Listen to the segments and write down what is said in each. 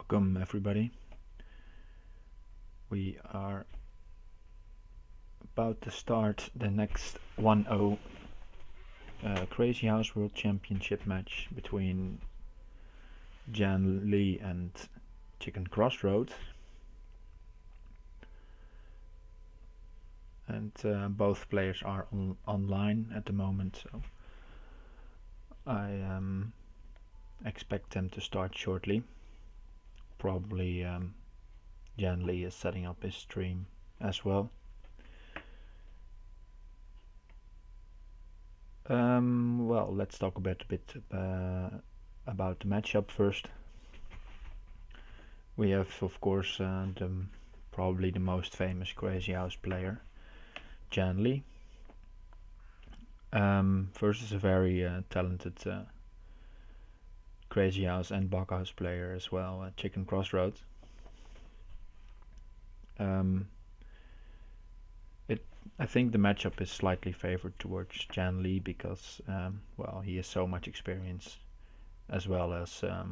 Welcome everybody. We are about to start the next 1-0 Crazyhouse World Championship match between JannLee and Chickencrossroad. And both players are online at the moment, so I expect them to start shortly. Probably JannLee is setting up his stream as well. Well, let's talk a bit about the matchup first. We have, of course, probably the most famous Crazyhouse player, JannLee, versus a very talented Crazyhouse and Bughouse player as well, chickencrossroad. I think the matchup is slightly favored towards JannLee because, well, he has so much experience, as well as a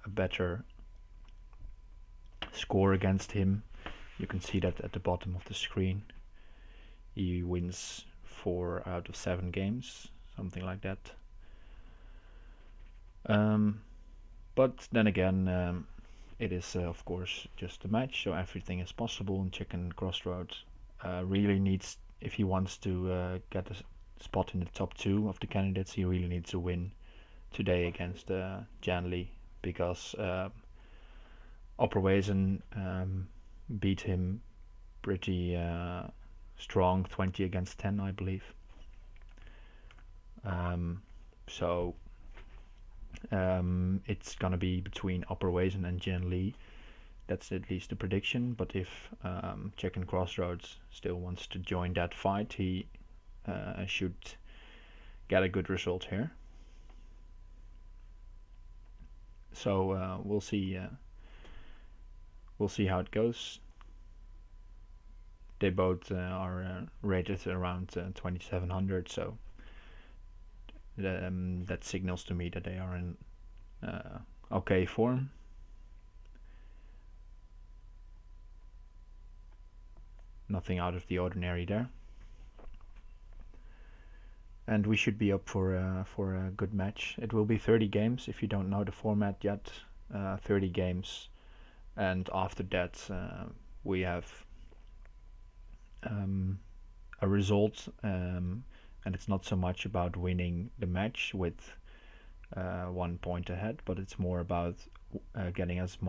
better score against him. You can see that at the bottom of the screen. He wins 4 out of 7 games, something like that. But then again, it is of course just a match, so everything is possible. And chickencrossroad really needs, if he wants to get a spot in the top 2 of the candidates, he really needs to win today against JannLee, because Opperwezen beat him pretty strong, 20 against 10, I believe. So it's gonna be between Opperwezen and JannLee. That's at least the prediction. But if chickencrossroads still wants to join that fight, he should get a good result here. So we'll see. We'll see how it goes. They both are rated around 2700, so that signals to me that they are in okay form. Nothing out of the ordinary there, and we should be up for a good match. It will be 30 games if you don't know the format yet. 30 games, and after that we have a result, and it's not so much about winning the match with 1 point ahead, but it's more about getting as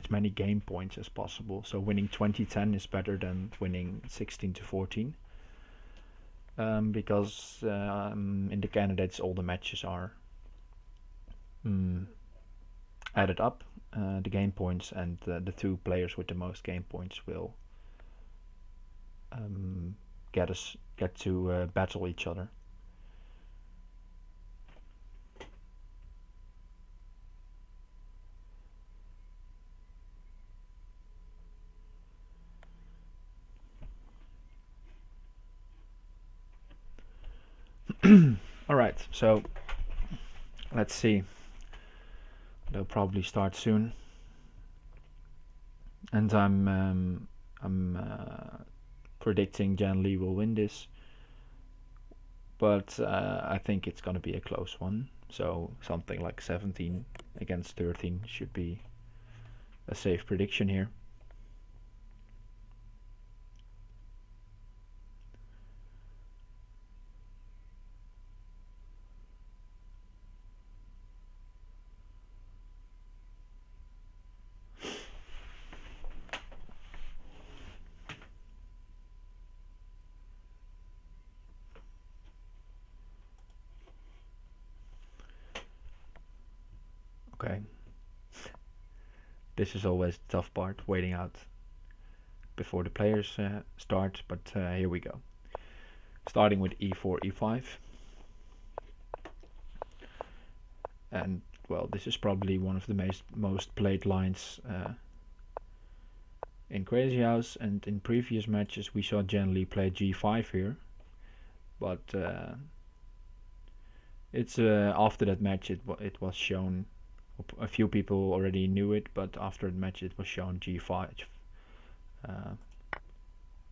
many game points as possible. So winning 20-10 is better than winning 16-14, because in the candidates all the matches are added up, the game points, and the 2 players with the most game points will get to battle each other. Alright, so let's see. They'll probably start soon, and I'm predicting JannLee will win this, but I think it's gonna be a close one. So something like 17 against 13 should be a safe prediction here. Okay, this is always the tough part, waiting out before the players start, but here we go. Starting with e4, e5, and well, this is probably one of the most played lines in Crazyhouse, and in previous matches we saw JannLee play g5 here, but It's after that match it was shown. A few people already knew it, but after the match it was shown g5 uh,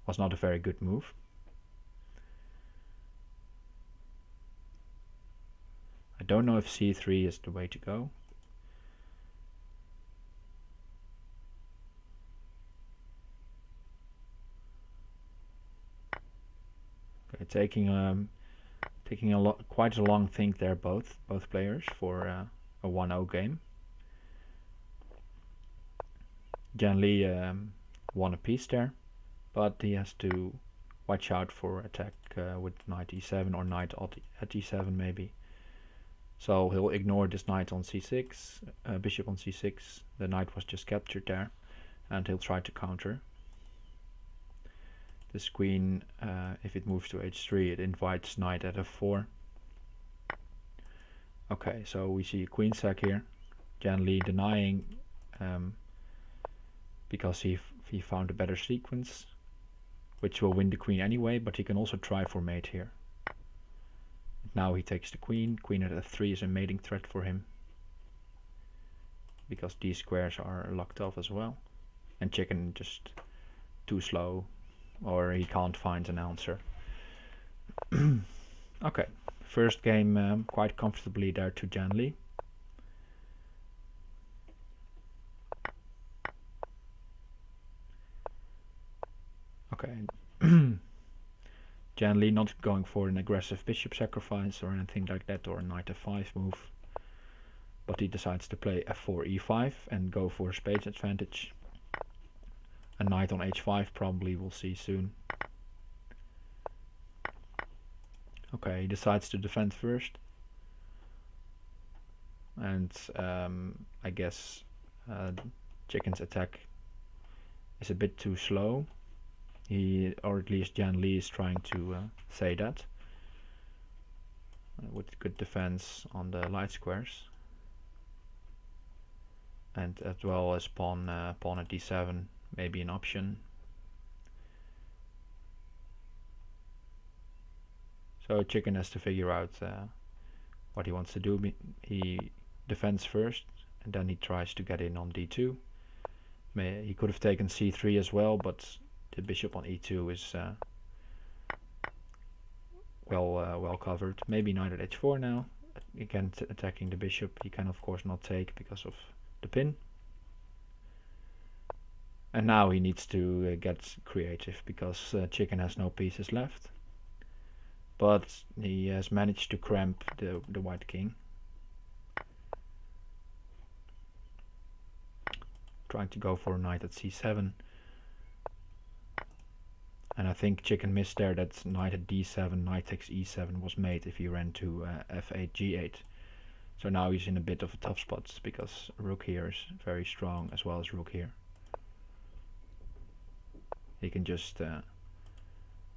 was not a very good move. I don't know if c3 is the way to go. Okay, taking quite a long think there, both players, for a 1-0 game. JannLee won a piece there, but he has to watch out for attack with knight e7 or knight at e7 maybe. So he'll ignore this knight on c6, bishop on c6. The knight was just captured there, and he'll try to counter. This queen, if it moves to h3, it invites knight at f4. Okay, so we see a queen sack here. JannLee denying because he found a better sequence, which will win the queen anyway, but he can also try for mate here. Now he takes the queen. Queen at f3 is a mating threat for him, because these squares are locked off as well. And chicken just too slow, or he can't find an answer. Okay, first game quite comfortably there to JannLee. Okay, JannLee not going for an aggressive bishop sacrifice or anything like that, or a knight f5 move, but he decides to play f4 e5 and go for spades advantage. A knight on h5 probably, we'll see soon. Okay, he decides to defend first, and I guess chicken's attack is a bit too slow. Or at least JannLee is trying to say that, with good defense on the light squares, and as well as pawn at d7 maybe an option. So chicken has to figure out what he wants to do. He defends first, and then he tries to get in on d2. He could have taken c3 as well, but the bishop on e2 is well covered. Maybe knight at h4 now. Again attacking the bishop. He can of course not take because of the pin. And now he needs to get creative, because chicken has no pieces left. But he has managed to cramp the white king. Trying to go for a knight at c7. And I think chicken missed there that knight at d7, knight takes e7 was made if he ran to f8, g8. So now he's in a bit of a tough spot, because rook here is very strong, as well as rook here. He can just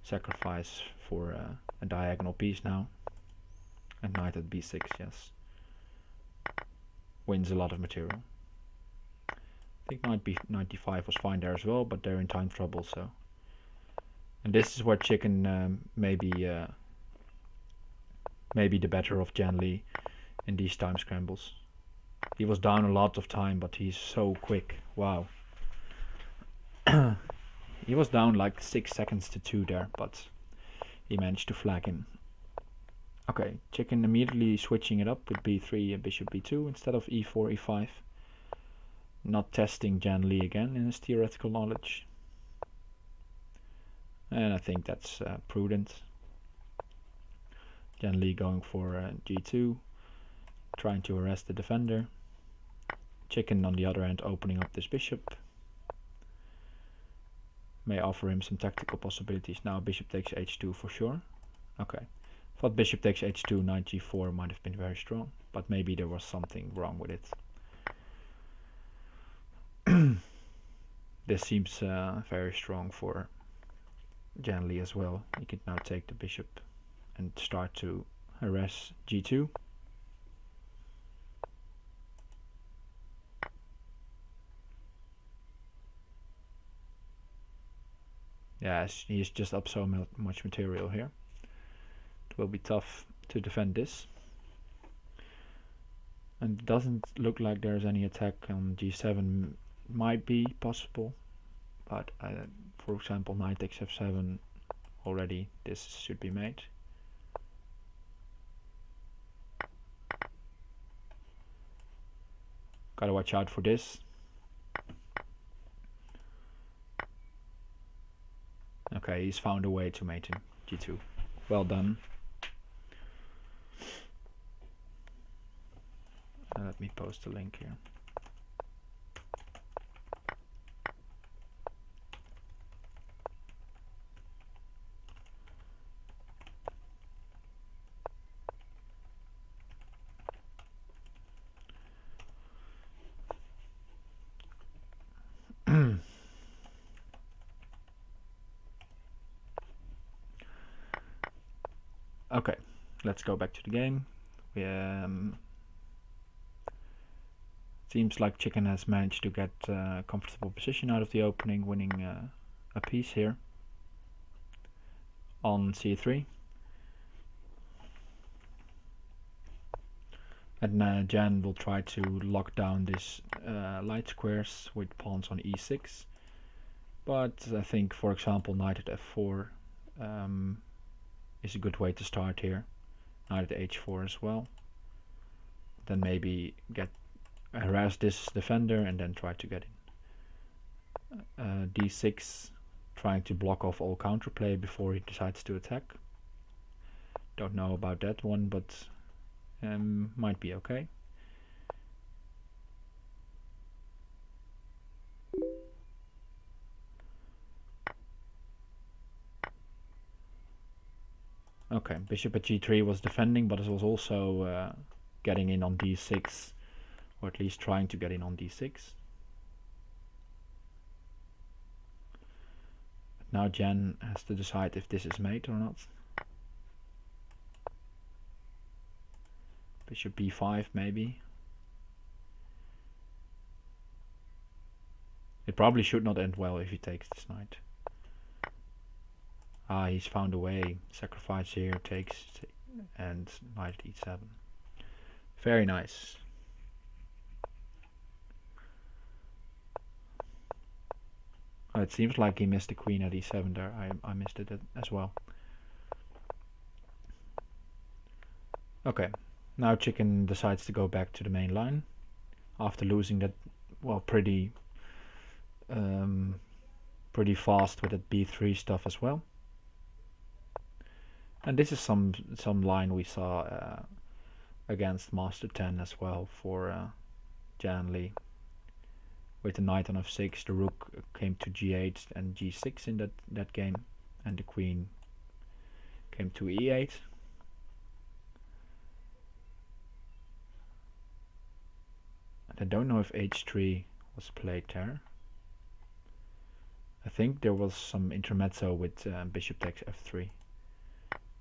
sacrifice for a diagonal piece now. And knight at b6, yes. Wins a lot of material. I think knight d5 was fine there as well, but they're in time trouble, so. And this is where chicken maybe the better of JannLee in these time scrambles. He was down a lot of time, but he's so quick. Wow. He was down like 6 seconds to 2 there, but he managed to flag him. Okay, chicken immediately switching it up with b3 and bishop b2 instead of e4, e5. Not testing JannLee again in his theoretical knowledge. And I think that's prudent. JannLee going for g2, trying to arrest the defender. Chicken on the other hand opening up this bishop. May offer him some tactical possibilities. Now bishop takes h2 for sure. Okay. Thought bishop takes h2, knight g4 might have been very strong, but maybe there was something wrong with it. This seems very strong for JannLee as well. He could now take the bishop and start to harass g2. Yeah, he's just up so much material here. It will be tough to defend this. And it doesn't look like there's any attack on g7. Might be possible, but for example, knight takes f7 already. This should be made. Gotta watch out for this. Okay, he's found a way to mate him. g2. Well done. Let me post a link here. Okay, let's go back to the game. Seems like Chicken has managed to get a comfortable position out of the opening, winning a piece here on c3. And Jan will try to lock down these light squares with pawns on e6. But I think, for example, knight at f4 is a good way to start here. Knight at h4 as well. Then maybe harass this defender and then try to get in. d6, trying to block off all counterplay before he decides to attack. Don't know about that one, but might be okay. Okay, bishop at g3 was defending, but it was also getting in on d6, or at least trying to get in on d6. Now Jan has to decide if this is mate or not. Bishop b5 maybe. It probably should not end well if he takes this knight. Ah, he's found a way. Sacrifice here, takes, and knight at e7. Very nice. It seems like he missed the queen at e7 there. I missed it as well. Okay, now Chicken decides to go back to the main line after losing that, well, pretty fast with that b3 stuff as well. And this is some line we saw against Master 10 as well for JannLee. With the knight on f6, the rook came to g8 and g6 in that game, and the queen came to e8. And I don't know if h3 was played there. I think there was some intermezzo with bishop takes f3,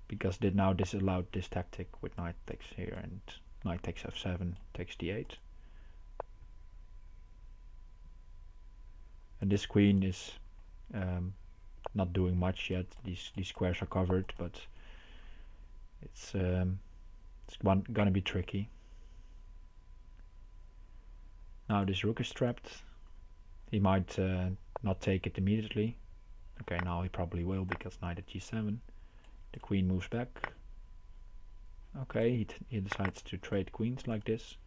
because they now disallowed this tactic with knight takes here and knight takes f7 takes d8. And this queen is not doing much yet. These squares are covered, but it's gonna be tricky. Now this rook is trapped. He might not take it immediately. Okay, now he probably will, because knight at g7. The queen moves back. Okay, he decides to trade queens like this.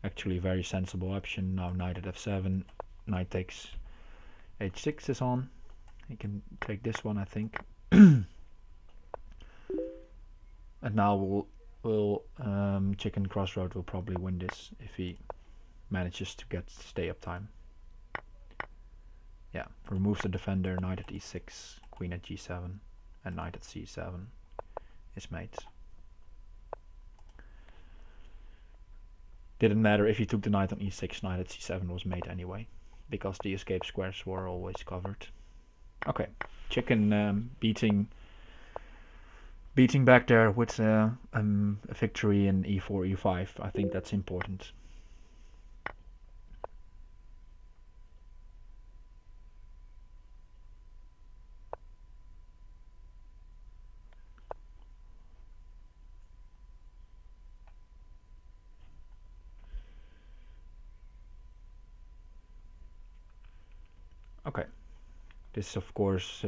Actually, very sensible option. Now knight at f7. Knight takes h6 is on. He can take this one, I think. And now Chicken Crossroad will probably win this if he manages to get stay up time. Yeah, remove the defender, knight at e6, queen at g7, and knight at c7 is mate. Didn't matter if he took the knight on e6, knight at c7 was mate anyway, because the escape squares were always covered. Okay, Chicken beating back there with a victory in e4, e5. I think that's important. Okay, this of course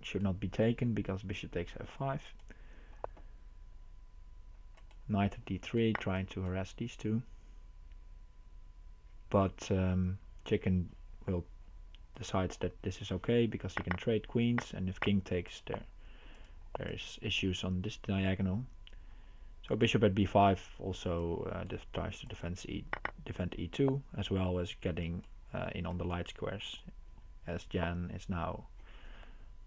should not be taken because bishop takes f5. Knight at d3, trying to harass these two. But chicken will decides that this is okay because he can trade queens, and if king takes, there is issues on this diagonal. So bishop at b5 also tries to defend e2, as well as getting in on the light squares, as Jan is now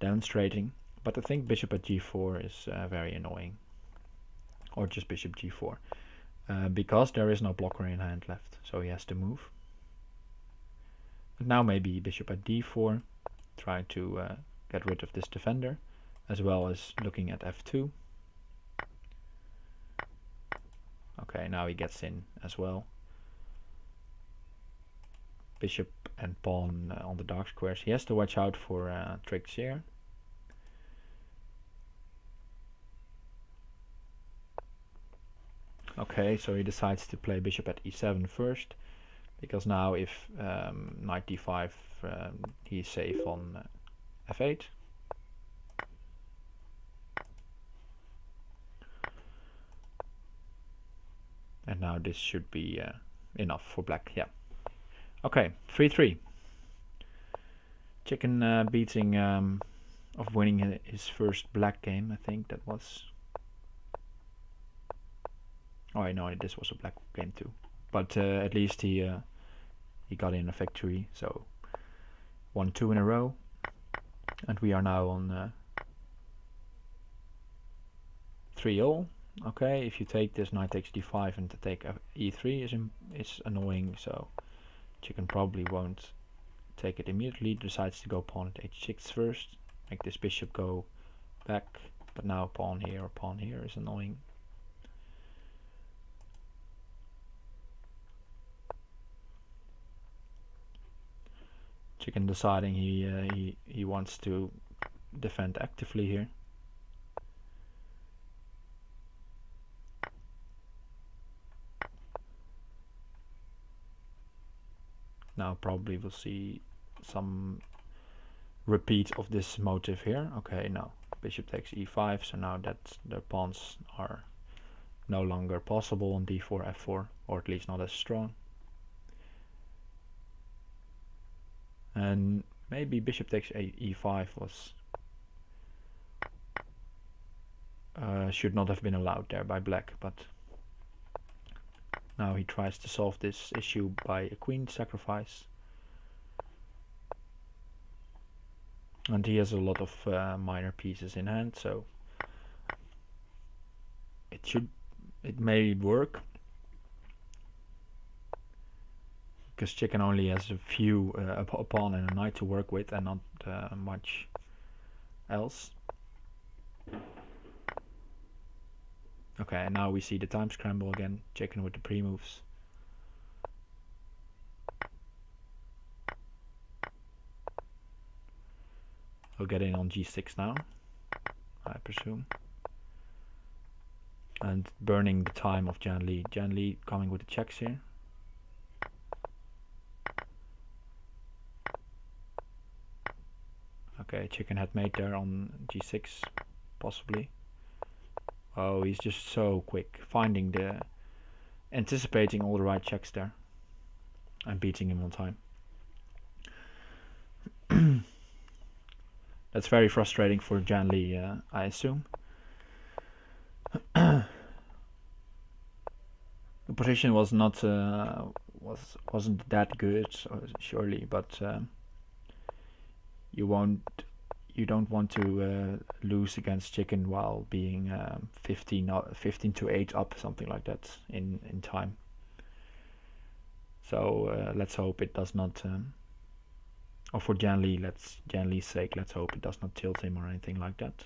demonstrating. But I think bishop at g4 is very annoying, or just bishop g4, because there is no blocker in hand left, so he has to move. And now maybe bishop at d4, try to get rid of this defender, as well as looking at f2. Okay, now he gets in as well. Bishop and pawn on the dark squares. He has to watch out for tricks here. Okay, so he decides to play bishop at e7 first, because now if knight d5, he's safe on f8. And now this should be enough for black, yeah. Okay, 3-3. Chicken beating of winning his first black game, I think that was. Oh, I know this was a black game too, but at least he got in a victory. So 1-2 in a row, and we are now on 3-all. Okay, if you take this, knight takes d5, and to take e3 is annoying. So chicken probably won't take it immediately. Decides to go pawn at h6 first, make this bishop go back. But now pawn here or pawn here is annoying. Chicken deciding he wants to defend actively here. Now probably we'll see some repeat of this motive here. Okay, now bishop takes e5, so now that the pawns are no longer possible on d4, f4, or at least not as strong. And maybe bishop takes e5 was should not have been allowed there by black, but now he tries to solve this issue by a queen sacrifice. And he has a lot of minor pieces in hand, so it may work. Because chicken only has a few a pawn and a knight to work with, and not much else. Okay, and now we see the time scramble again. Chicken with the pre-moves. We'll get in on g6 now, I presume. And burning the time of JannLee. JannLee coming with the checks here. Okay, chicken had mate there on g6, possibly. Oh, he's just so quick, anticipating all the right checks there, and beating him on time. That's very frustrating for JannLee, I assume. The position was not wasn't that good, surely, but you don't want to lose against chicken while being 15 to 8 up, something like that in time. So let's hope it does not, or for JannLee's sake, let's hope it does not tilt him or anything like that.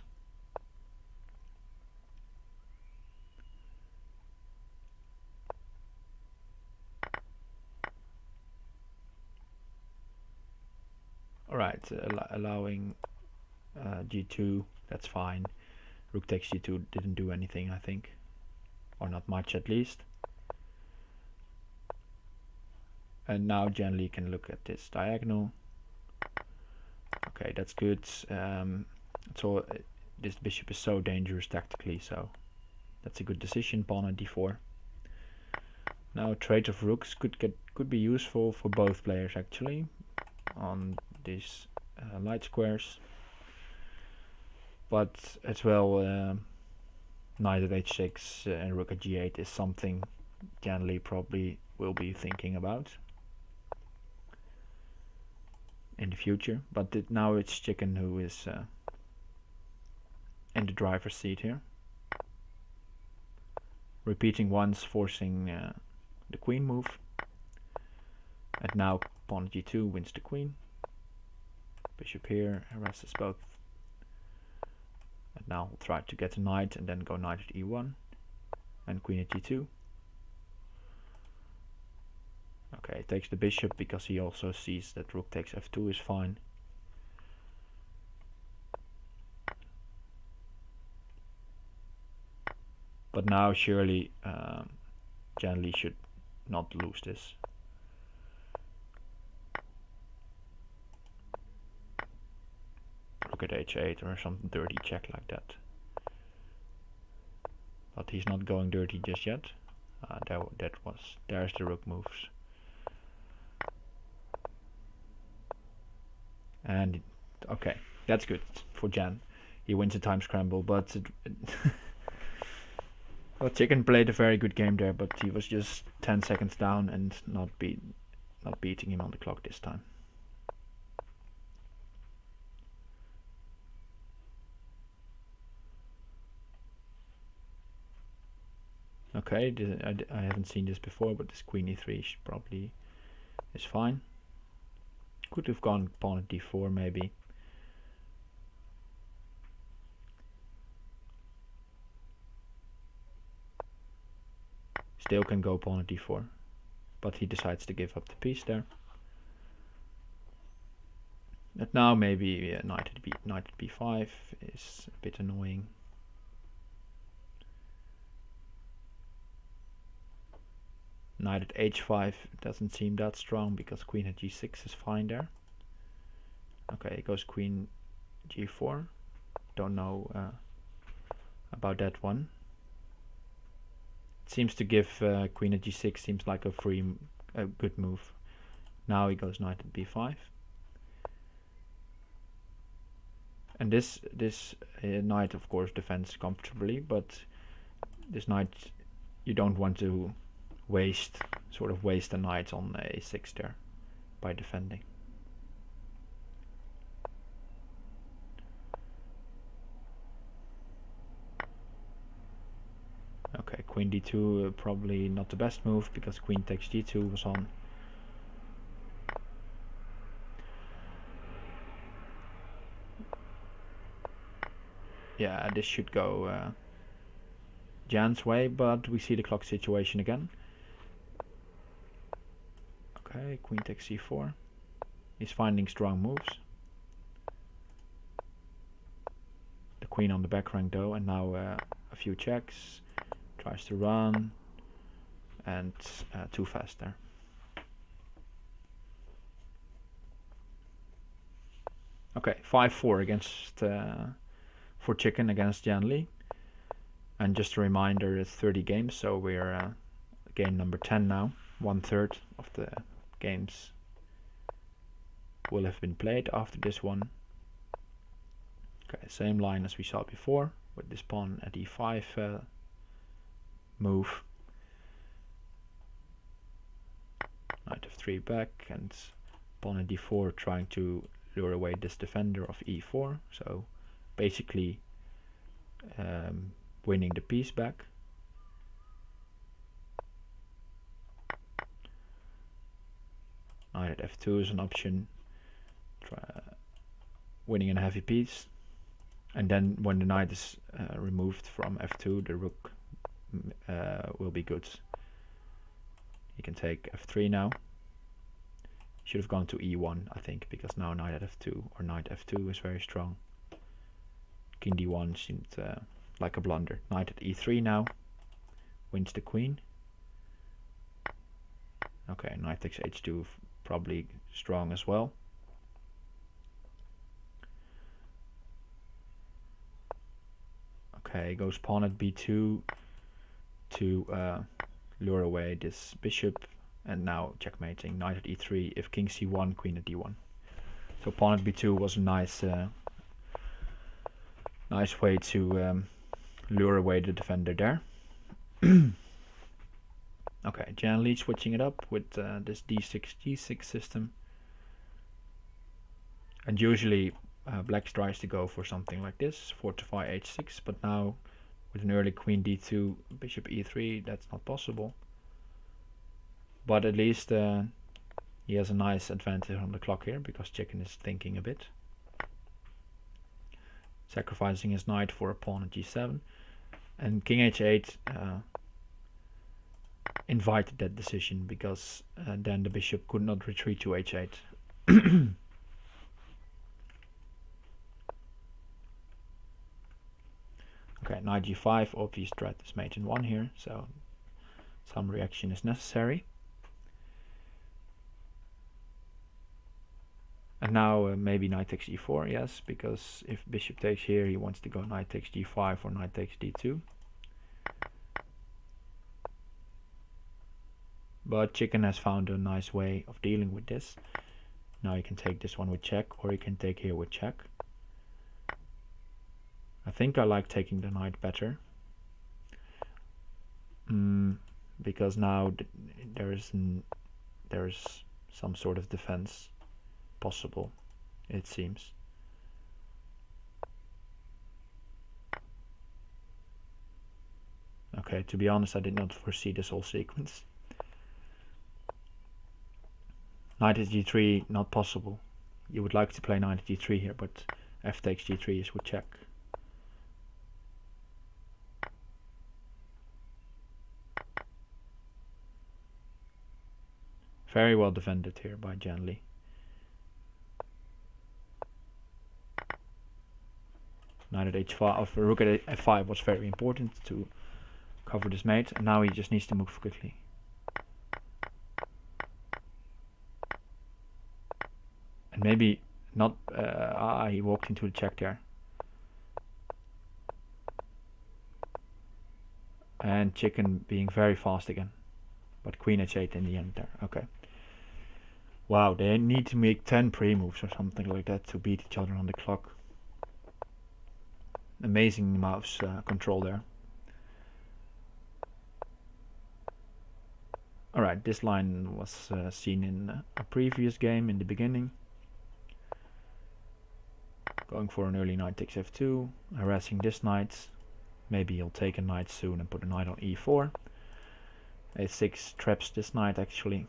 Alright, allowing g2, that's fine. Rook takes g2 didn't do anything, I think, or not much at least. And now JannLee can look at this diagonal, Okay, that's good. So this bishop is so dangerous tactically, so that's a good decision. Pawn at d4. Now trade of rooks could be useful for both players actually on these light squares, but as well knight at h6 and rook at g8 is something JannLee probably will be thinking about in the future. But now it's Chicken who is in the driver's seat here, repeating once, forcing the queen move. And now pawn g2 wins the queen. Bishop here harasses both. And now we'll try to get a knight and then go knight at e1 and queen at g2. Okay, takes the bishop because he also sees that rook takes f2 is fine. But now surely JannLee should not lose this. Rook at h8 or some dirty check like that. But he's not going dirty just yet. There's the rook moves. And okay, that's good for Jan. He wins a time scramble, but well, Chicken played a very good game there, but he was just 10 seconds down and not beating him on the clock this time. Okay, I haven't seen this before, but this queen e3 probably is fine. Could have gone pawn at d4 maybe. Still can go pawn at d4, but he decides to give up the piece there. But now maybe knight at b5 is a bit annoying. Knight at h5 doesn't seem that strong because queen at g6 is fine there. Okay, it goes queen g4. Don't know about that one. It seems to give queen at g6 seems like a good move. Now he goes knight at b5. And this knight of course defends comfortably, but this knight you don't want to waste a knight on a6 there by defending. Okay, queen d2 probably not the best move because queen takes g2 was on. Yeah, this should go Jan's way, but we see the clock situation again. Okay, queen takes c4. He's finding strong moves. The queen on the back rank though, and now a few checks. Tries to run, and too fast there. Okay, 5-4 against for Chicken against JannLee. And just a reminder, it's 30 games, so we're game number 10 now. 1/3 of the games will have been played after this one. Okay, same line as we saw before with this pawn at e5 move. Knight f3 back and pawn at d4 trying to lure away this defender of e4. So basically winning the piece back. Knight at f2 is an option. Winning a heavy piece. And then when the knight is removed from f2, the rook will be good. He can take f3 now. Should have gone to e1, I think, because now knight at f2 or knight f2 is very strong. King d1 seemed like a blunder. Knight at e3 now. Wins the queen. Okay, knight takes h2, probably strong as well. Okay, goes pawn at b2 to lure away this bishop, and now checkmating. Knight at e3, if king c1, queen at d1. So pawn at b2 was a nice nice way to lure away the defender there. Okay, JannLee switching it up with this d6 g6 system. And usually black tries to go for something like this, fortify h6, but now with an early queen d2, bishop e3, that's not possible. But at least he has a nice advantage on the clock here, because chicken is thinking a bit. Sacrificing his knight for a pawn at g7. And king h8 invited that decision, because then the bishop could not retreat to h8. Okay, knight g5, obvious threat is mate in 1 here, so some reaction is necessary. And now maybe knight takes g4, yes, because if bishop takes here, he wants to go knight takes g5 or knight takes d2. But chicken has found a nice way of dealing with this. Now you can take this one with check, or you can take here with check. I think I like taking the knight better, because now there is some sort of defense possible, it seems. Okay, to be honest, I did not foresee this whole sequence. Knight at g3, not possible. You would like to play knight at g3 here, but f takes g3 is with check. Very well defended here by JannLee. Knight at h5, rook at f5 was very important to cover this mate, and now he just needs to move quickly. And maybe not, he walked into the check there. And chicken being very fast again. But queen h8 in the end there, okay. Wow, they need to make 10 pre-moves or something like that to beat each other on the clock. Amazing mouse control there. Alright, this line was seen in a previous game in the beginning. Going for an early knight takes f2, harassing this knight. Maybe he'll take a knight soon and put a knight on e4. a6 traps this knight actually.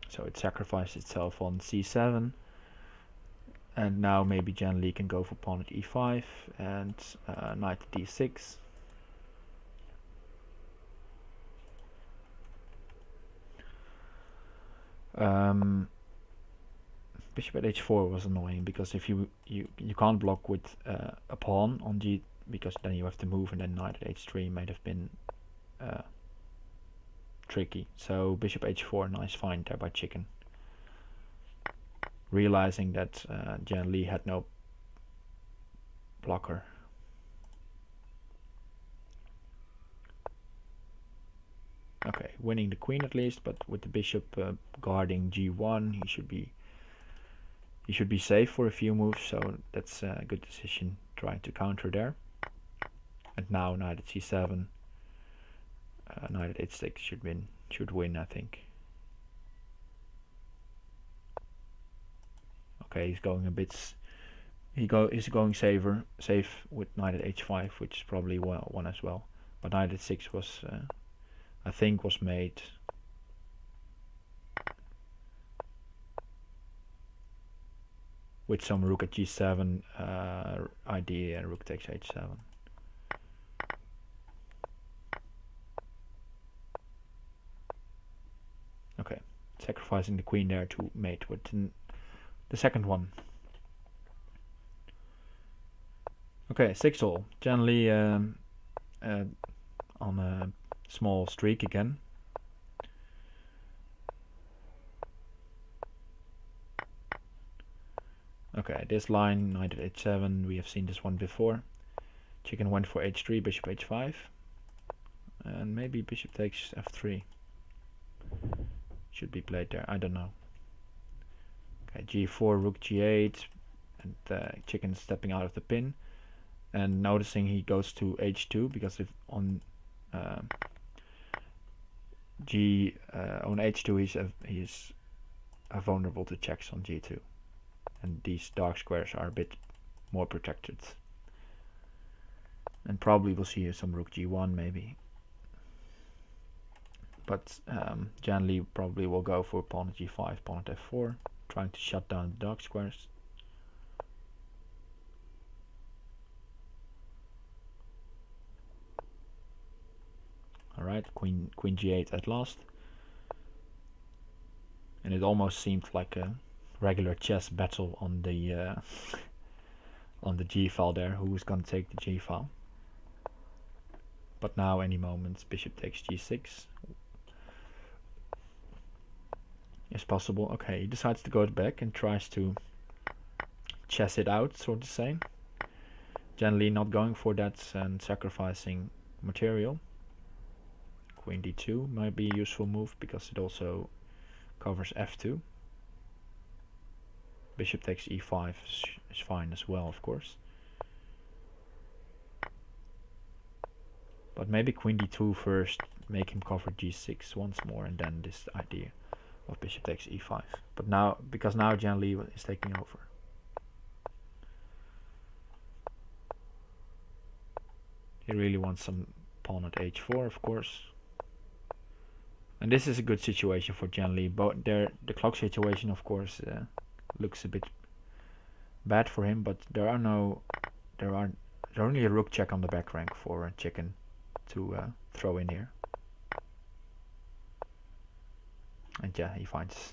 So it sacrificed itself on c7. And now maybe JannLee can go for pawn at e5 and knight at d6. Bishop at h4 was annoying, because if you can't block with a pawn on g, because then you have to move, and then knight at h3 might have been tricky. So bishop h4, nice find there by chicken. Realizing that JannLee had no blocker. Okay, winning the queen at least, but with the bishop guarding g1, he should be safe for a few moves. So that's a good decision, trying to counter there. And now knight at c7, knight at h6 should win, I think. Okay, he's going a bit. He's going safe with knight at h5, which is probably one as well. But knight at 6 was, I think, was made. With some rook at g7 idea, and rook takes h7. Okay, sacrificing the queen there to mate with the second one. Okay, 6-all. JannLee on a small streak again. Okay, this line, knight at h7, we have seen this one before. Chicken went for h3, bishop h5, and maybe bishop takes f3. Should be played there, I don't know. Okay, g4, rook g8, and chicken stepping out of the pin, and noticing he goes to h2 because if on on h2 he's vulnerable to checks on g2, and these dark squares are a bit more protected. And probably we'll see some rook g1 maybe. But JannLee probably will go for pawn at g5, pawn at f4, trying to shut down the dark squares. Alright, queen g8 at last. And it almost seemed like a regular chess battle on the on the g file there, who was going to take the g file. But now any moment bishop takes g6 is possible. Okay, he decides to go back and tries to chess it out, so to say. JannLee not going for that and sacrificing material. Queen d2 might be a useful move because it also covers f2. Bishop takes e5 is fine as well, of course. But maybe queen d2 first, make him cover g6 once more, and then this idea of bishop takes e5. But now, because now JannLee is taking over. He really wants some pawn at h4, of course. And this is a good situation for JannLee. But the clock situation, of course, looks a bit bad for him. But there's only a rook check on the back rank for chicken to throw in here. And yeah, he finds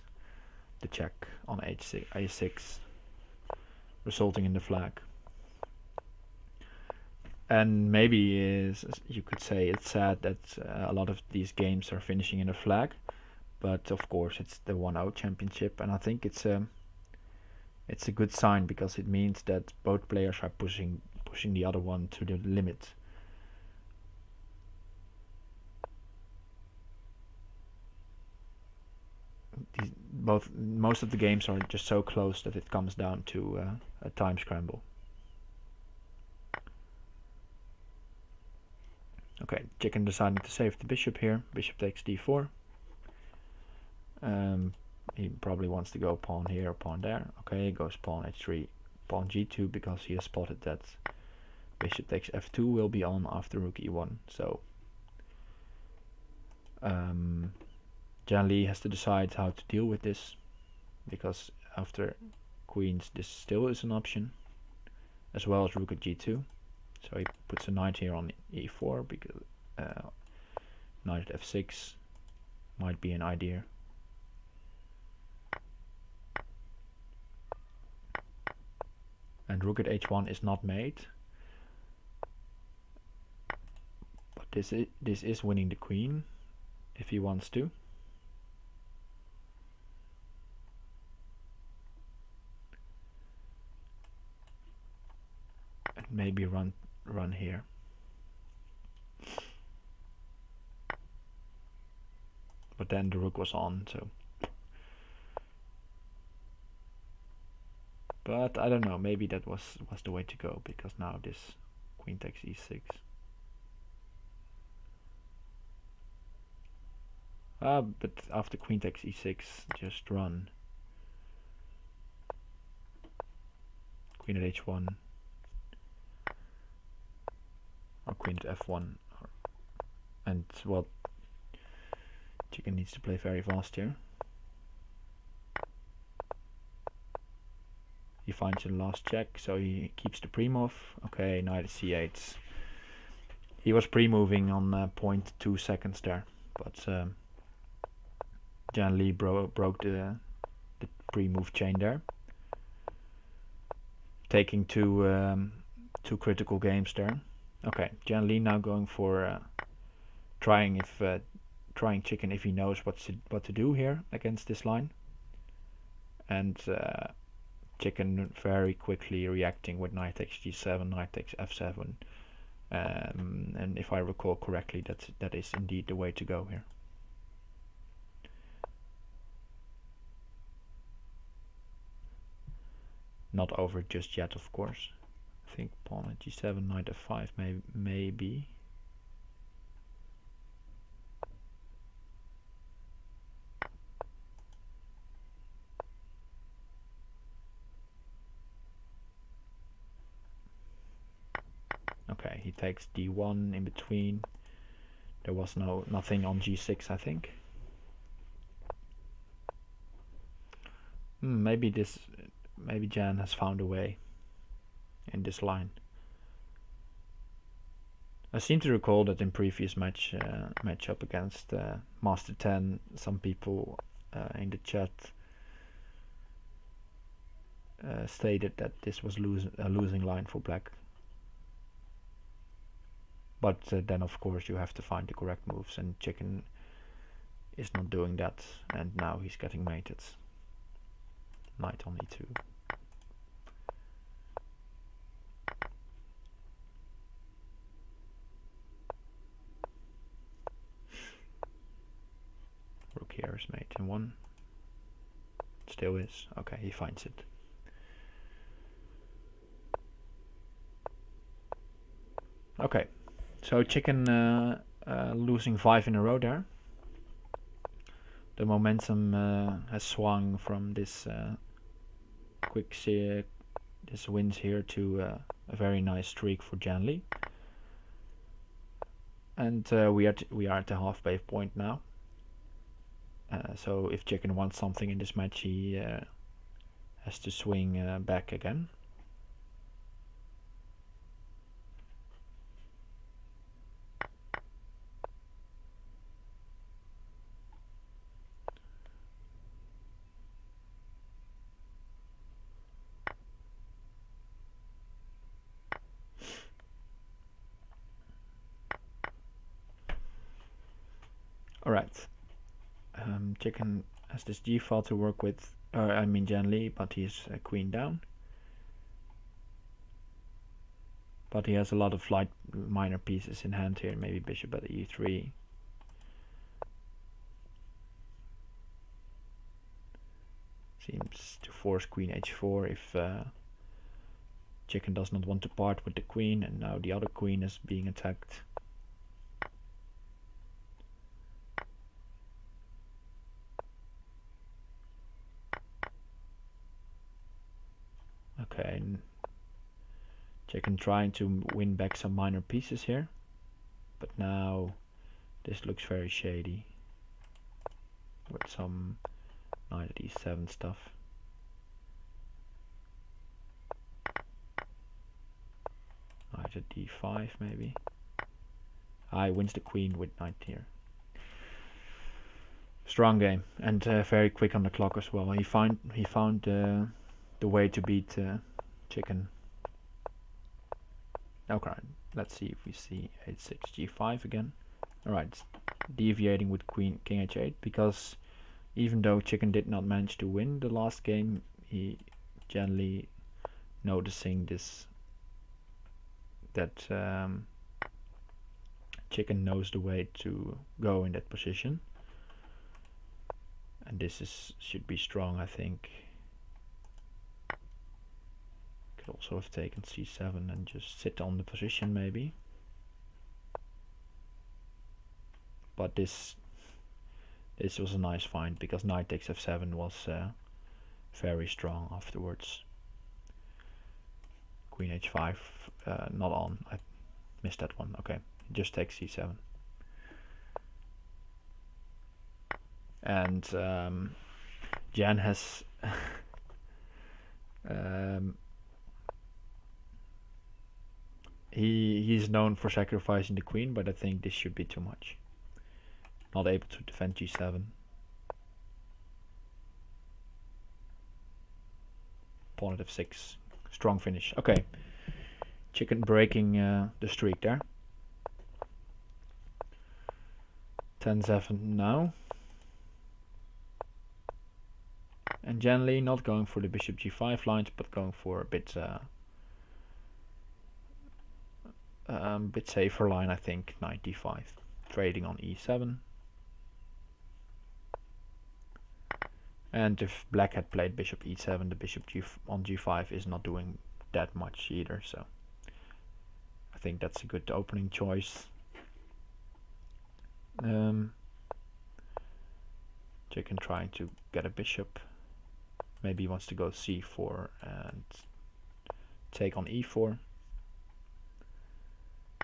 the check on a6, resulting in the flag. And maybe you could say it's sad that a lot of these games are finishing in a flag, but of course it's the 1-0 championship, and I think it's a good sign because it means that both players are pushing the other one to the limit. Most of the games are just so close that it comes down to a time scramble. Okay, chicken deciding to save the bishop here. Bishop takes d4. He probably wants to go pawn here or pawn there. Okay, he goes pawn h3, pawn g2 because he has spotted that bishop takes f2 will be on after rook e1. So JannLee has to decide how to deal with this, because after queens this still is an option, as well as rook at g2. So he puts a knight here on e4 because knight at f6 might be an idea. And rook at h1 is not made, but this is winning the queen if he wants to. And maybe run here. But then the rook was on, so. But I don't know, maybe that was the way to go, because now this queen takes e6. But after queen takes e6, just run. Queen at h1. Or queen at f1. And, well, chicken needs to play very fast here. He finds the last check, so he keeps the pre-move. Okay, knight at c8. He was pre-moving on 0.2 seconds there, but JannLee broke the pre-move chain there, taking two critical games there. Okay, JannLee now going for trying chicken if he knows what to do here against this line, and chicken very quickly reacting with knight takes g7, knight takes f7, And if I recall correctly, that is indeed the way to go here. Not over just yet, of course. I think pawn at g7, knight f5 maybe. Okay, he takes d1 in between. There was nothing on g6, I think. Maybe Jan has found a way in this line. I seem to recall that in previous matchup against Master 10, some people in the chat stated that this was a losing line for black. But then of course you have to find the correct moves, and Chicken is not doing that, and now he's getting mated. Knight on e2. Rook here is mate in 1. Still is. Okay, he finds it. Okay, so Chicken losing 5 in a row there. The momentum has swung from this this wins here to a very nice streak for JannLee. And we are at the halfway point now. So if Chicken wants something in this match, he has to swing back again. Alright, Chicken has this g file to work with, I mean JannLee, but he's queen down. But he has a lot of light minor pieces in hand here, maybe bishop at e3. Seems to force queen h4 if Chicken does not want to part with the queen, and now the other queen is being attacked. Okay, Chicken trying to win back some minor pieces here, but now this looks very shady with some knight at e7 stuff. Knight at d5 maybe. He wins the queen with knight here. Strong game, and very quick on the clock as well. He found the way to beat Chicken. Okay, let's see if we see h6 g5 again. Alright, deviating with king h8, because even though Chicken did not manage to win the last game, he JannLee noticing this, that Chicken knows the way to go in that position, and this should be strong, I think. Could also have taken c7 and just sit on the position maybe. But this was a nice find, because knight takes f7 was very strong afterwards. Queen h5 not on. I missed that one. Okay, just takes c7. And Jan has he's known for sacrificing the queen, but I think this should be too much. Not able to defend g7. Pawn at f6. Strong finish. Okay. Chicken breaking the streak there. 10-7 now. And JannLee not going for the bishop g5 lines, but going for a bit bit safer line, I think, knight d5, trading on e7. And if black had played bishop e7, the bishop on g5 is not doing that much either, so I think that's a good opening choice. Chicken trying to get a bishop. Maybe he wants to go c4 and take on e4.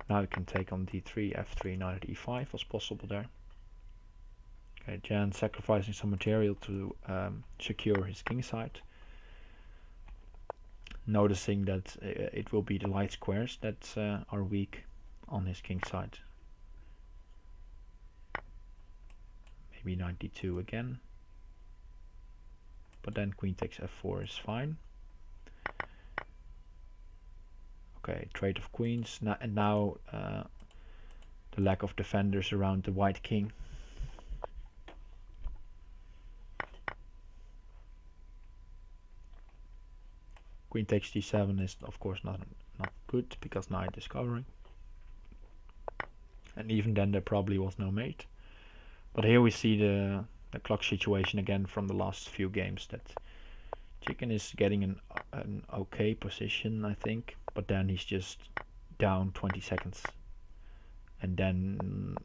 Now he can take on d3, f3, knight at e5 was possible there. Okay, Jan sacrificing some material to secure his kingside. Noticing that it will be the light squares that are weak on his kingside. Maybe knight d2 again. But then queen takes f4 is fine. Okay, trade of queens. And now the lack of defenders around the white king. Queen takes d7 is of course not good because knight is covering. And even then there probably was no mate. But here we see the clock situation again from the last few games, that Chicken is getting an okay position, I think, but then he's just down 20 seconds. And then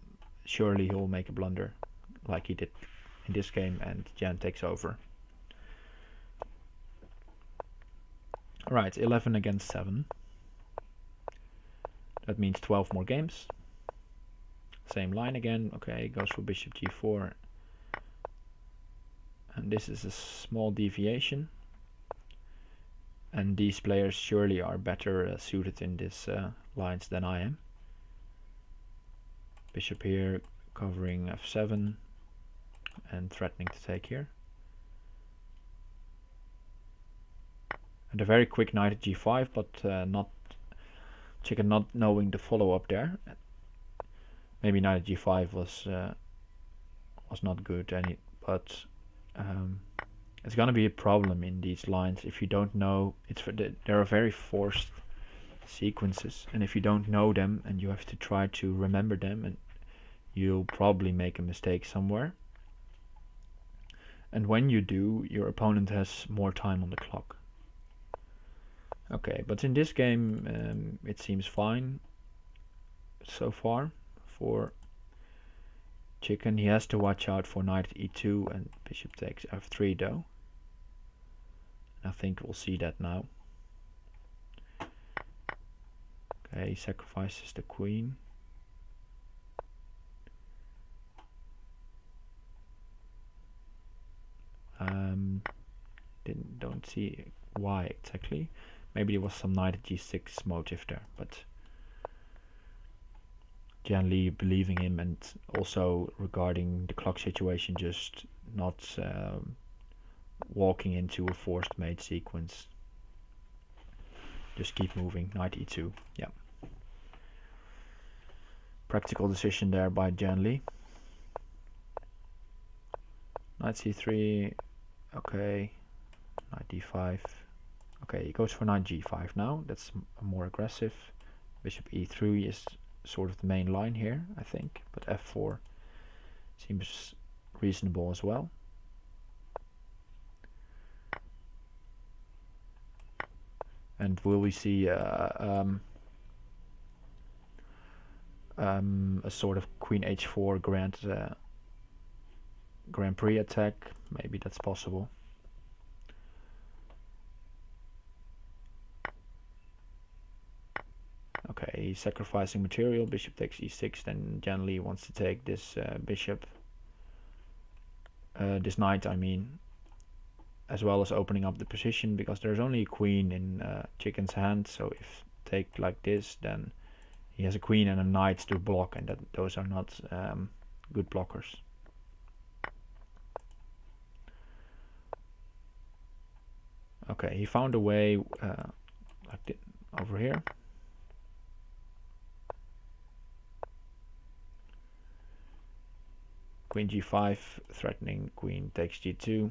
surely he'll make a blunder like he did in this game and Jan takes over. Alright, 11 against 7. That means 12 more games. Same line again. Okay, goes for bishop g4. And this is a small deviation. And these players surely are better suited in these lines than I am. Bishop here covering f7 and threatening to take here. And a very quick knight at g5, but not Chicken not knowing the follow-up there. Maybe knight at g5 was not good, but it's gonna be a problem in these lines if you don't know. There are very forced sequences, and if you don't know them and you have to try to remember them, and you'll probably make a mistake somewhere. And when you do, your opponent has more time on the clock. Okay, but in this game it seems fine so far for Chicken. He has to watch out for knight at e2 and bishop takes f3 though. I think we'll see that now. Okay, he sacrifices the queen. Don't see why exactly. Maybe there was some knight at g6 motive there, but JannLee believing him, and also regarding the clock situation, just not walking into a forced mate sequence. Just keep moving, knight e2, yeah. Practical decision there by JannLee. Knight c3, okay, knight d5. Okay, he goes for knight g5 now, that's more aggressive. Bishop e3 is sort of the main line here, I think, but f4 seems reasonable as well. And will we see a sort of queen h4 Grand Prix attack? Maybe that's possible. Okay, he's sacrificing material. Bishop takes e6. Then JannLee wants to take this bishop, this knight, I mean, as well as opening up the position, because there's only a queen in Chicken's hand. So if take like this, then he has a queen and a knight to block, and those are not good blockers. Okay, he found a way like over here. Queen g5, threatening queen takes g2.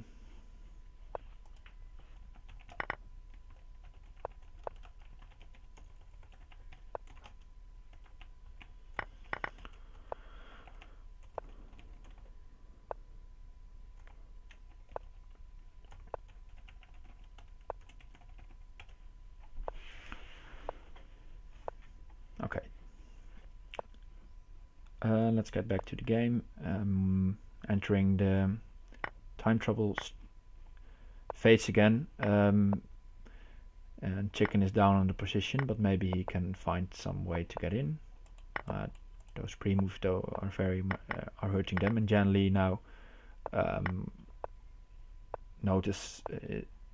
Let's get back to the game. Entering the time trouble phase again. And chicken is down on the position, but maybe he can find some way to get in. Those pre-moves though are hurting them, and JannLee now notice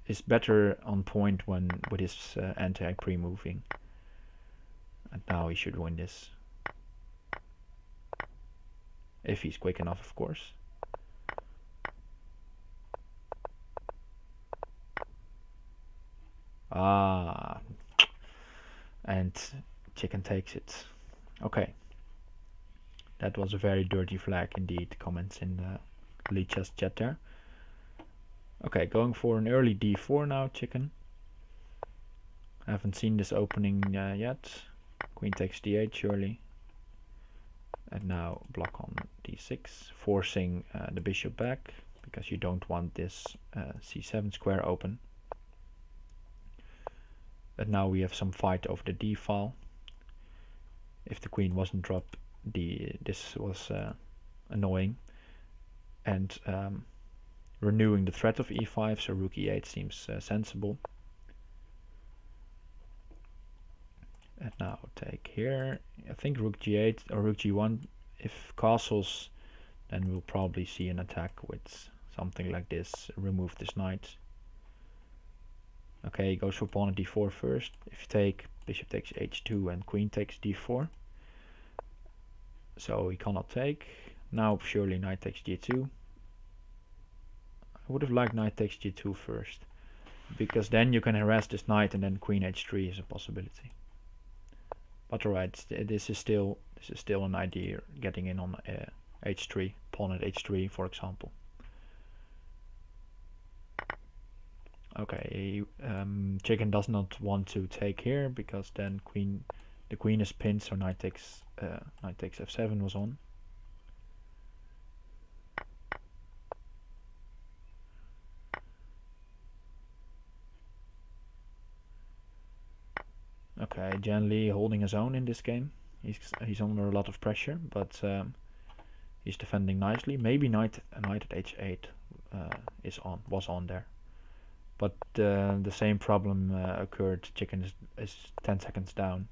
is better on point when with his anti pre-moving, and now he should win this if he's quick enough, of course. And chicken takes it. Okay. That was a very dirty flag indeed, comments in the Lee Chess chat there. Okay, going for an early d4 now, chicken. I haven't seen this opening yet. Queen takes d8 surely. And now block on d6, forcing the bishop back, because you don't want this c7 square open. And now we have some fight over the d file. If the queen wasn't dropped, this was annoying. And renewing the threat of e5, so rook e8 seems sensible. And now take here. I think rook g8 or rook g1. If castles, then we'll probably see an attack with something like this. Remove this knight. Okay, he goes for pawn at d4 first. If you take, bishop takes h2 and queen takes d4. So he cannot take. Now surely knight takes g2. I would have liked knight takes g2 first, because then you can harass this knight, and then queen h3 is a possibility. But alright, this is still an idea, getting in on h3, pawn at h3 for example. Okay, chicken does not want to take here, because then the queen is pinned, so knight takes f7 was on. Okay, JannLee holding his own in this game. He's under a lot of pressure, but he's defending nicely. Maybe knight at h8 was on there. But the same problem occurred. Chicken is 10 seconds down.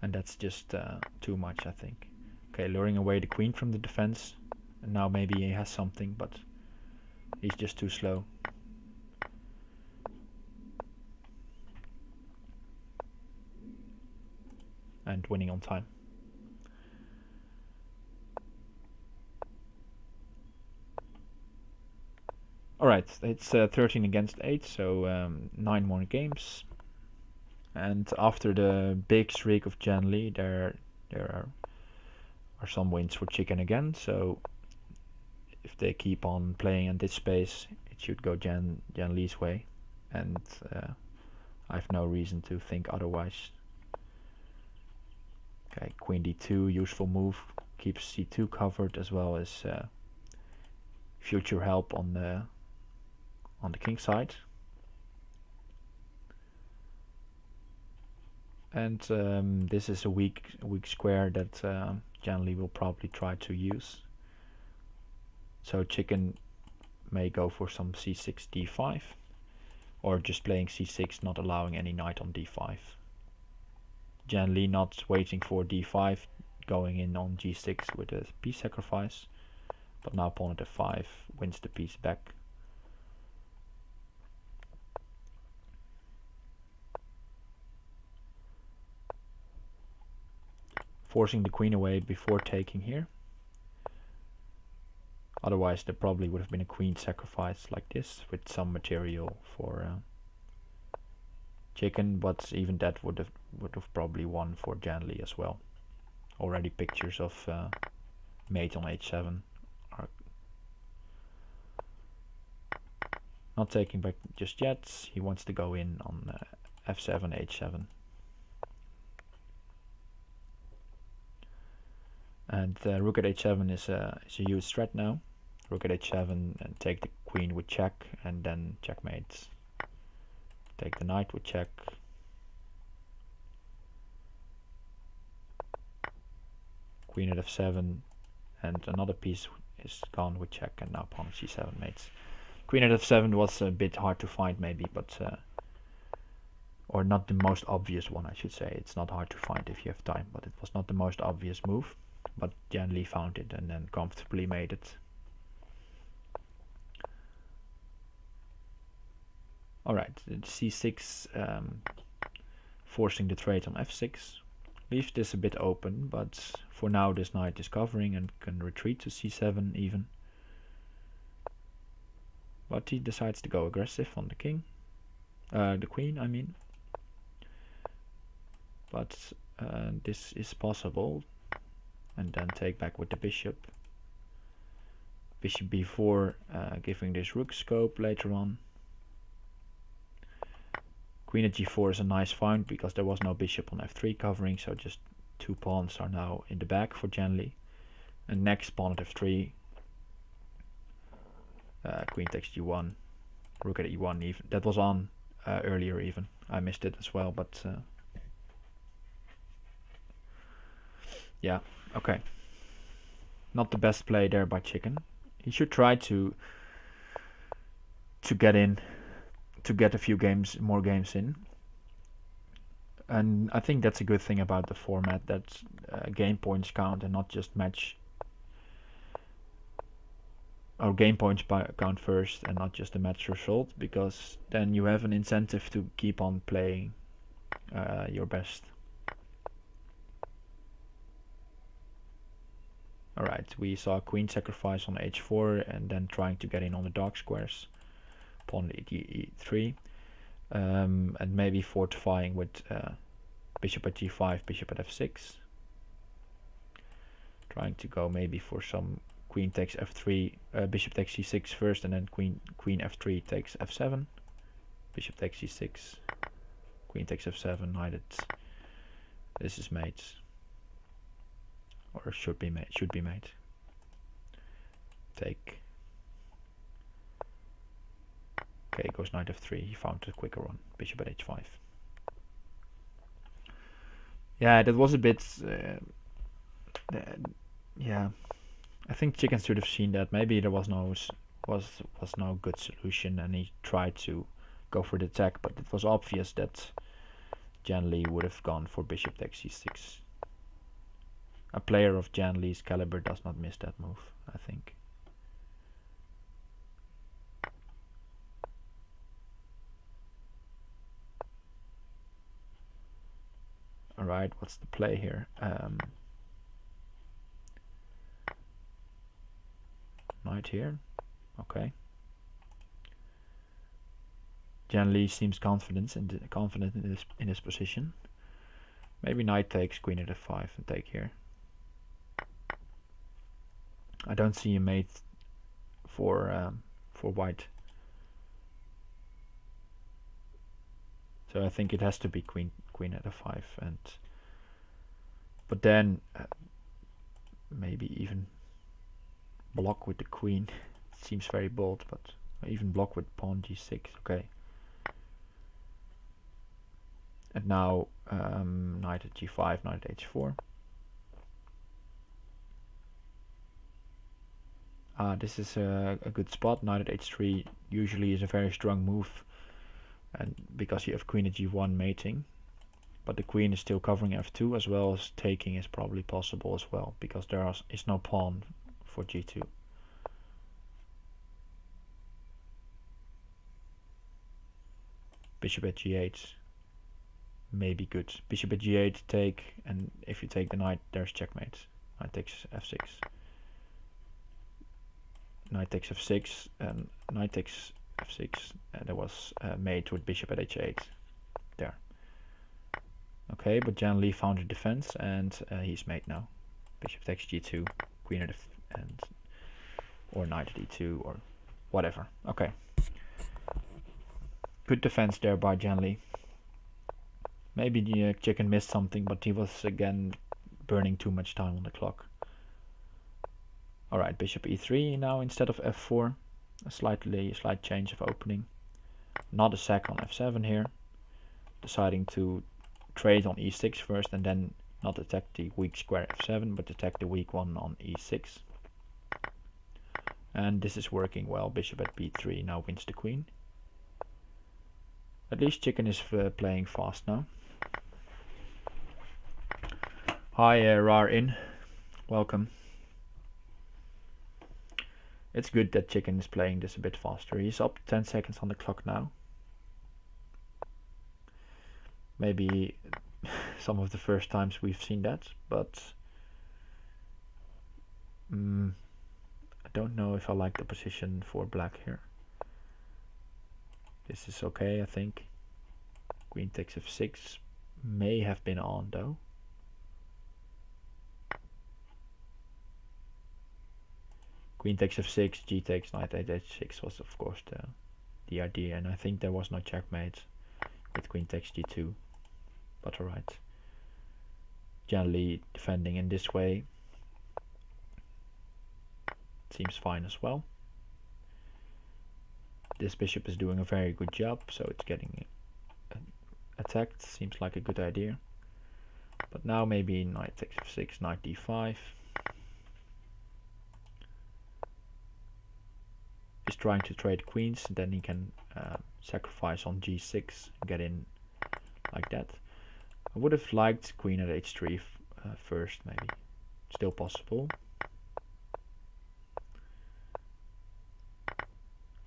And that's just too much, I think. Okay, luring away the queen from the defense. And now maybe he has something, but he's just too slow. And winning on time. Alright, it's 13 against 8, so 9 more games. And after the big streak of JannLee, there are some wins for chicken again. So if they keep on playing at this pace, it should go JannLee's way. And I have no reason to think otherwise. Okay, queen d2, useful move, keeps c2 covered, as well as future help on the king side. And this is a weak square that JannLee will probably try to use. So chicken may go for some c6 d5, or just playing c6, not allowing any knight on d5. JannLee not waiting for d5, going in on g6 with a piece sacrifice, but now pawn at f5 wins the piece back. Forcing the queen away before taking here. Otherwise there probably would have been a queen sacrifice like this with some material for chicken, but even that would have probably won for JannLee as well. Already pictures of mate on h7 are not taking back just yet. He wants to go in on f7 h7. And rook at h7 is a huge threat now. Rook at h7 and take the queen with check, and then checkmate. Take the knight with check. Queen at f7, and another piece is gone with check, and now pawn c7 mates. Queen at f7 was a bit hard to find maybe, but or not the most obvious one, I should say. It's not hard to find if you have time, but it was not the most obvious move. But JannLee found it and then comfortably made it. Alright, c6, forcing the trade on f6. Leaves this a bit open, but for now this knight is covering and can retreat to c7 even. But he decides to go aggressive on the king. The queen, I mean. But this is possible. And then take back with the bishop. Bishop b4, giving this rook scope later on. Queen at g4 is a nice find because there was no bishop on f3 covering, so just two pawns are now in the back for JannLee. And next pawn at f3, queen takes g1, rook at e1 even. That was on earlier even. I missed it as well, but yeah, okay. Not the best play there by Chicken. He should try to get in, to get a few more games in. And I think that's a good thing about the format, that game points count and not just match. Or game points count first and not just the match result, because then you have an incentive to keep on playing your best. Alright, we saw queen sacrifice on h4 and then trying to get in on the dark squares. Pawn at e3. And maybe fortifying with bishop at g5, bishop at f6. Trying to go maybe for some queen takes f3, bishop takes c6 first, and then queen f3 takes f7. Bishop takes c6, queen takes f7, knight. This is mate. Or should be made. Take. Okay, goes knight f3. He found a quicker one. Bishop at h5. Yeah, that was a bit. Yeah, I think Chicken should have seen that. Maybe there was no good solution, and he tried to go for the attack, but it was obvious that JannLee would have gone for bishop takes c6. A player of JannLee's caliber does not miss that move, I think. Alright, what's the play here? Knight here. Okay. JannLee seems confident in his position. Maybe knight takes, queen at f5 and take here. I don't see a mate for white. So I think it has to be queen at f5, and but then maybe even block with the queen. It seems very bold, but even block with pawn g6. Okay. And now knight at g5, knight at h4. This is a good spot. Knight at h3 usually is a very strong move, and because you have queen at g1 mating, but the queen is still covering f2, as well as taking is probably possible as well, because there is no pawn for g2. Bishop at g8 may be good. Bishop at g8 take, and if you take the knight, there's checkmate. Knight takes f6. Knight takes f6, and knight takes f6, and there was mate with bishop at h8 there. Okay, but JannLee found a defense, and he's mate now. Bishop takes g2, queen at or knight at e2, or whatever. Okay, good defense there by JannLee. Maybe the chicken missed something, but he was again burning too much time on the clock. Alright, bishop e3 now instead of f4. A slight change of opening. Not a sack on f7 here. Deciding to trade on e6 first and then Not attack the weak square f7, but attack the weak one on e6. And this is working well. Bishop at b3 now wins the queen. At least chicken is playing fast now. Hi Rarin, welcome. It's good that chicken is playing this a bit faster. He's up 10 seconds on the clock now. Maybe some of the first times we've seen that, but I don't know if I like the position for black here. This is okay, I think. Queen takes f6 may have been on though. Queen takes f6, g takes knight h6 was of course the idea, and I think there was no checkmate with queen takes g2, but alright. JannLee defending in this way seems fine as well. This bishop is doing a very good job, so it's getting attacked, seems like a good idea. But now maybe knight takes f6, knight d5. He's trying to trade queens, and then he can sacrifice on g6 and get in like that. I would have liked queen at h3 first, maybe. Still possible.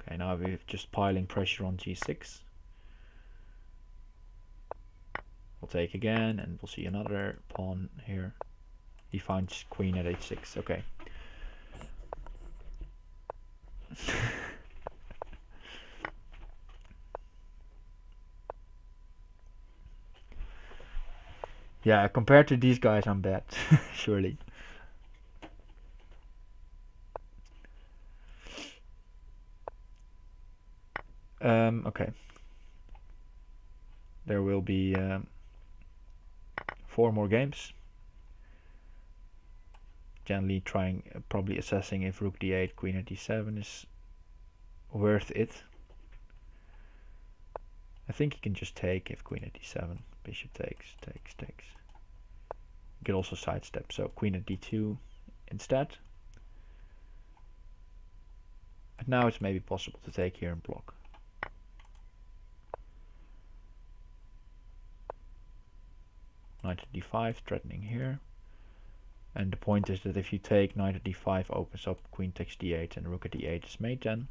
Okay, now we're just piling pressure on g6. We'll take again, and we'll see another pawn here. He finds queen at h6. Okay. Yeah, compared to these guys, I'm bad, surely. Okay. There will be 4 more games. JannLee trying, probably assessing if rook d8, queen at d7 is worth it. I think he can just take if queen at d7. Bishop takes. You could also sidestep, so queen at d2 instead. And now it's maybe possible to take here and block. Knight at d5, threatening here. And the point is that if you take knight at d5 opens up queen takes d8 and rook at d8 is mate then.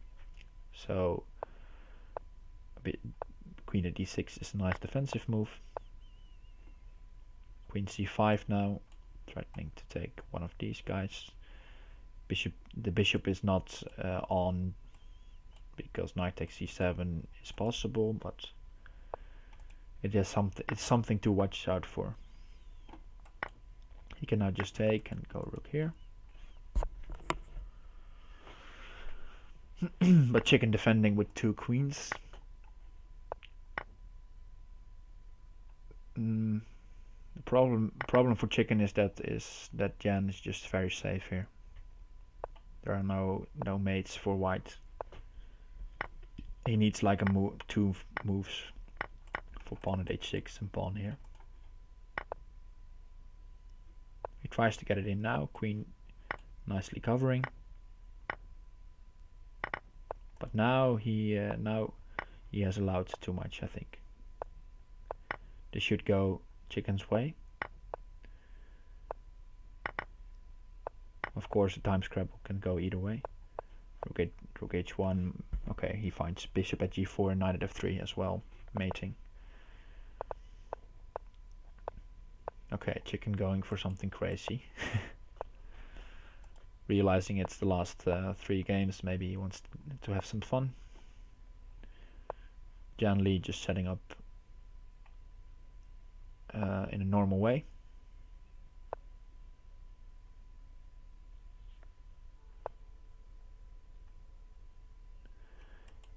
So queen at d6 is a nice defensive move. Queen c5 now, threatening to take one of these guys. The bishop is not on because knight takes c7 is possible, but it's something to watch out for. He can now just take and go rook here. But chicken defending with 2 queens. The problem for chicken is that Jan is just very safe here. There are no mates for white. He needs like a 2 moves for pawn at h6 and pawn here. He tries to get it in now, queen nicely covering. But now he has allowed too much, I think. This should go chicken's way. Of course, the time scrabble can go either way. Rook h1. Okay, he finds bishop at g4 and knight at f3 as well, mating. Okay, chicken going for something crazy. Realizing it's the last 3 games, maybe he wants to have some fun. JannLee just setting up in a normal way.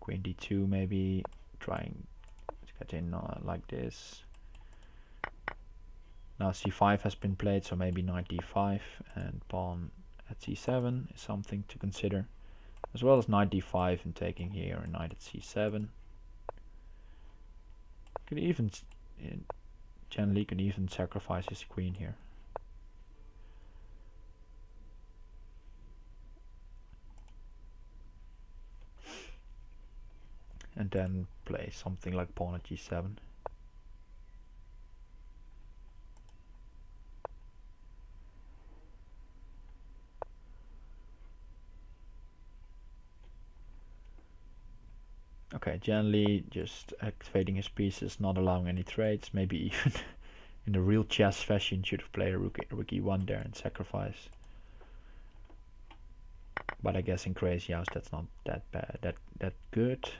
Queen d2 maybe, trying to get in like this. Now c5 has been played, so maybe knight d5 and pawn at c7 is something to consider, as well as knight d5 and taking here and knight at c7. Could even JannLee could even sacrifice his queen here. And then play something like pawn at g7. Okay, JannLee just activating his pieces, not allowing any trades. Maybe even in the real chess fashion should have played a rook e1 there and sacrifice. But I guess in Crazyhouse that's not that bad, that good.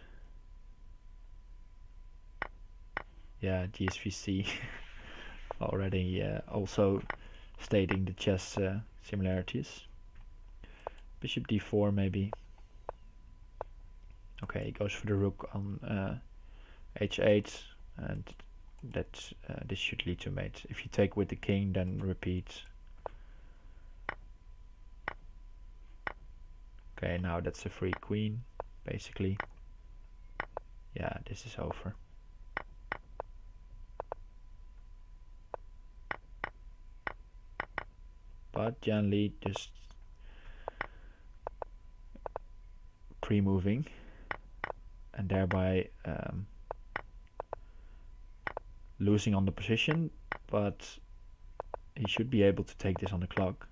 Yeah, GSVC already also stating the chess similarities. Bishop d4 maybe. Okay, he goes for the rook on h8, and that this should lead to mate. If you take with the king, then repeat. Okay, now that's a free queen, basically. Yeah, this is over. But JannLee just pre-moving, and thereby losing on the position, but he should be able to take this on the clock.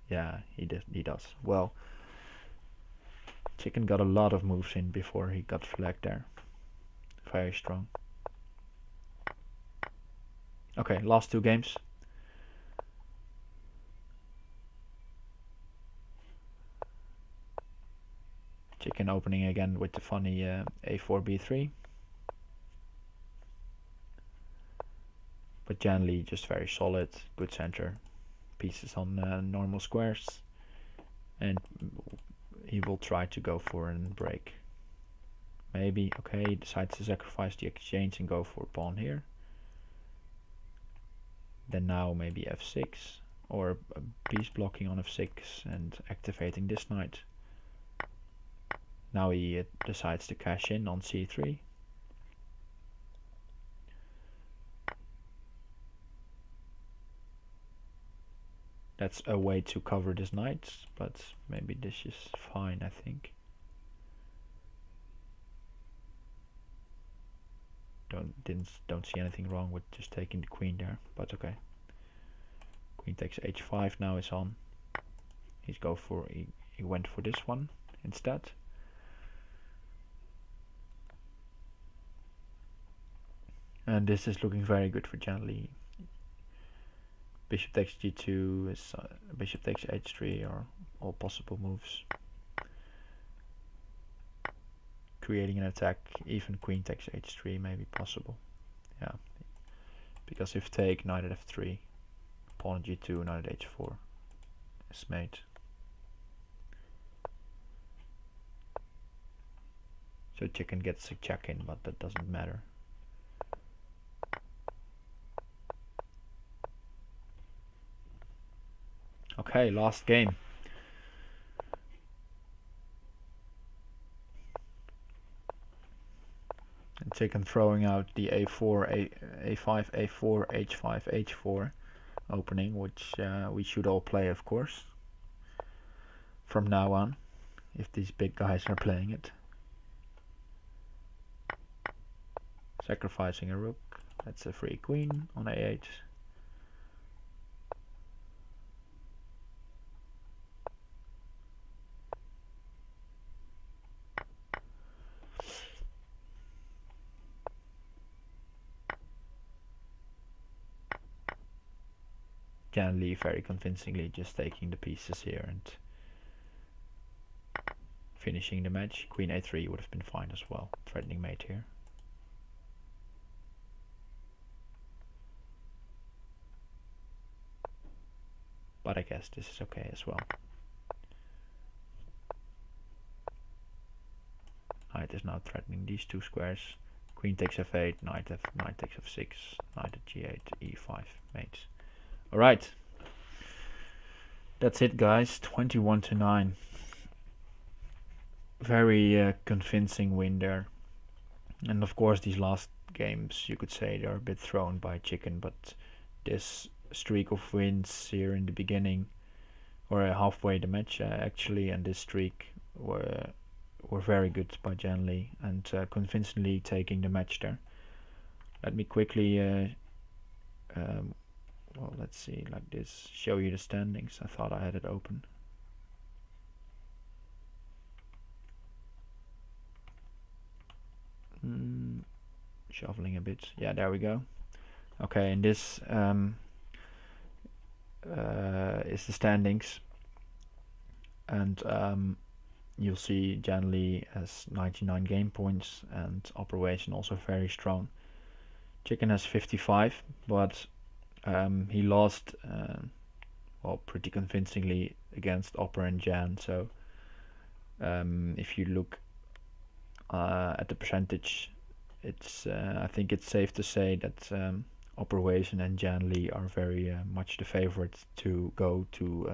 Yeah, he does. Well, Chicken got a lot of moves in before he got flagged there. Very strong. Okay, last two games. Chicken opening again with the funny a4 b3. But JannLee just very solid, good center, pieces on normal squares, and he will try to go for a break. Maybe, okay, he decides to sacrifice the exchange and go for a pawn here. Then now maybe f6, or a piece blocking on f6 and activating this knight. Now he decides to cash in on c3. That's a way to cover this knight, but maybe this is fine, I think. Don't see anything wrong with just taking the queen there, but okay. Queen takes h5 now is on. He went for this one instead. And this is looking very good for JannLee. Bishop takes g2, is bishop takes h3, or all possible moves. Creating an attack, even queen takes h3 may be possible. Yeah, because if take, knight at f3, pawn at g2, knight at h4 is mate. So Chicken gets a check in, but that doesn't matter. Okay, last game. And Chicken throwing out the a4, a5, a4, h5, h4 opening, which we should all play, of course, from now on, if these big guys are playing it. Sacrificing a rook, that's a free queen on a8. JannLee very convincingly just taking the pieces here and finishing the match. Queen a3 would have been fine as well, threatening mate here. But I guess this is okay as well. Knight is now threatening these two squares. Queen takes f8, knight takes f6, knight at g8, e5, mate. Alright, that's it guys, 21-9. Very convincing win there. And of course these last games, you could say they are a bit thrown by Chicken, but this streak of wins here in the beginning, or halfway the match actually, and this streak were very good by JannLee and convincingly taking the match there. Let me quickly, well, let's see, like this, show you the standings. I thought I had it open. Shuffling a bit. Yeah, there we go. Okay, and this is the standings, and you'll see JannLee has 99 game points and Operation also very strong. Chicken has 55, but he lost well, pretty convincingly against Opera and Jan. So if you look at the percentage, it's I think it's safe to say that Operation and JannLee are very much the favorites to go to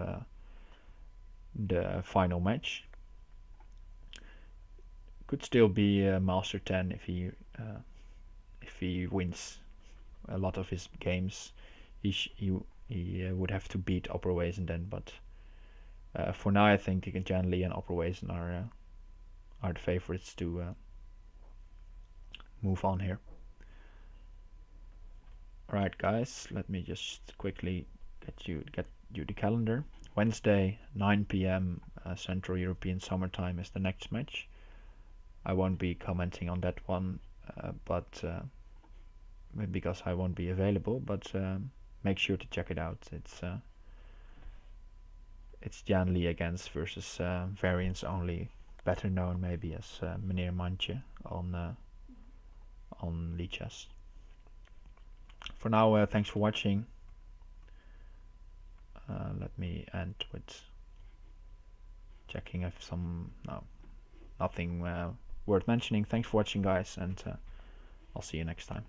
the final match. Could still be Master 10 if he wins a lot of his games. He would have to beat Operation then, but for now I think JannLee and Operation are the favorites to move on here. Alright guys, let me just quickly get you the calendar. Wednesday 9 p.m. Central European Summertime is the next match. I won't be commenting on that one, but because I won't be available, but make sure to check it out. It's JannLee against versus variants only, better known maybe as Meneer Mantje on Lichess. For now, thanks for watching. Let me end with checking if nothing worth mentioning. Thanks for watching guys, and I'll see you next time.